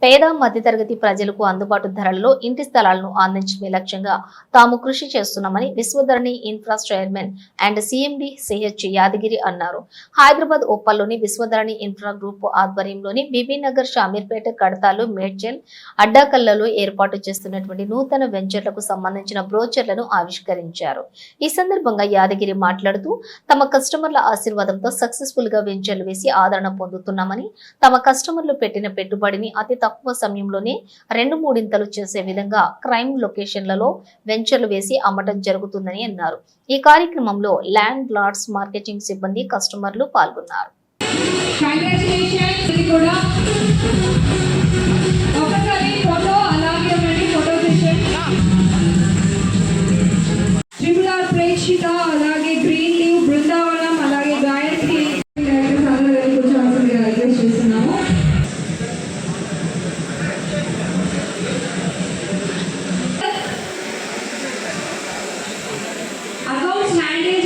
పేద మధ్యతరగతి ప్రజలకు అందుబాటు ధరలలో ఇంటి స్థలాలను అందించడమే లక్ష్యంగా తాము కృషి చేస్తున్నామని Vishwadharani infra chairman and CMD CH Yadagiri అన్నారు. హైదరాబాద్ ఉప్పల్లోని విశ్వధరణి ఇన్ఫ్రా గ్రూప్ ఆధ్వర్యంలోని బీబీనగర్, షామీర్పేట, కడతాలు, మేడ్చల్, అడ్డాకల్లలో ఏర్పాటు చేస్తున్నటువంటి నూతన వెంచర్లకు సంబంధించిన బ్రోచర్లను ఆవిష్కరించారు. ఈ సందర్భంగా యాదగిరి మాట్లాడుతూ తమ కస్టమర్ల ఆశీర్వాదంతో సక్సెస్ఫుల్ గా వెంచర్లు వేసి ఆదరణ పొందుతున్నామని, తమ కస్టమర్లు పెట్టిన పెట్టుబడిని అతి తక్కువ సమయంలోనే 2-3 చేసే విధంగా క్రైమ్ లొకేషన్లలో వెంచర్లు వేసి అమ్మటం జరుగుతుందని అన్నారు. ఈ కార్యక్రమంలో ల్యాండ్ లార్డ్స్ మార్కెటింగ్ సిబ్బంది, కస్టమర్లు పాల్గొన్నారు. Accounts handle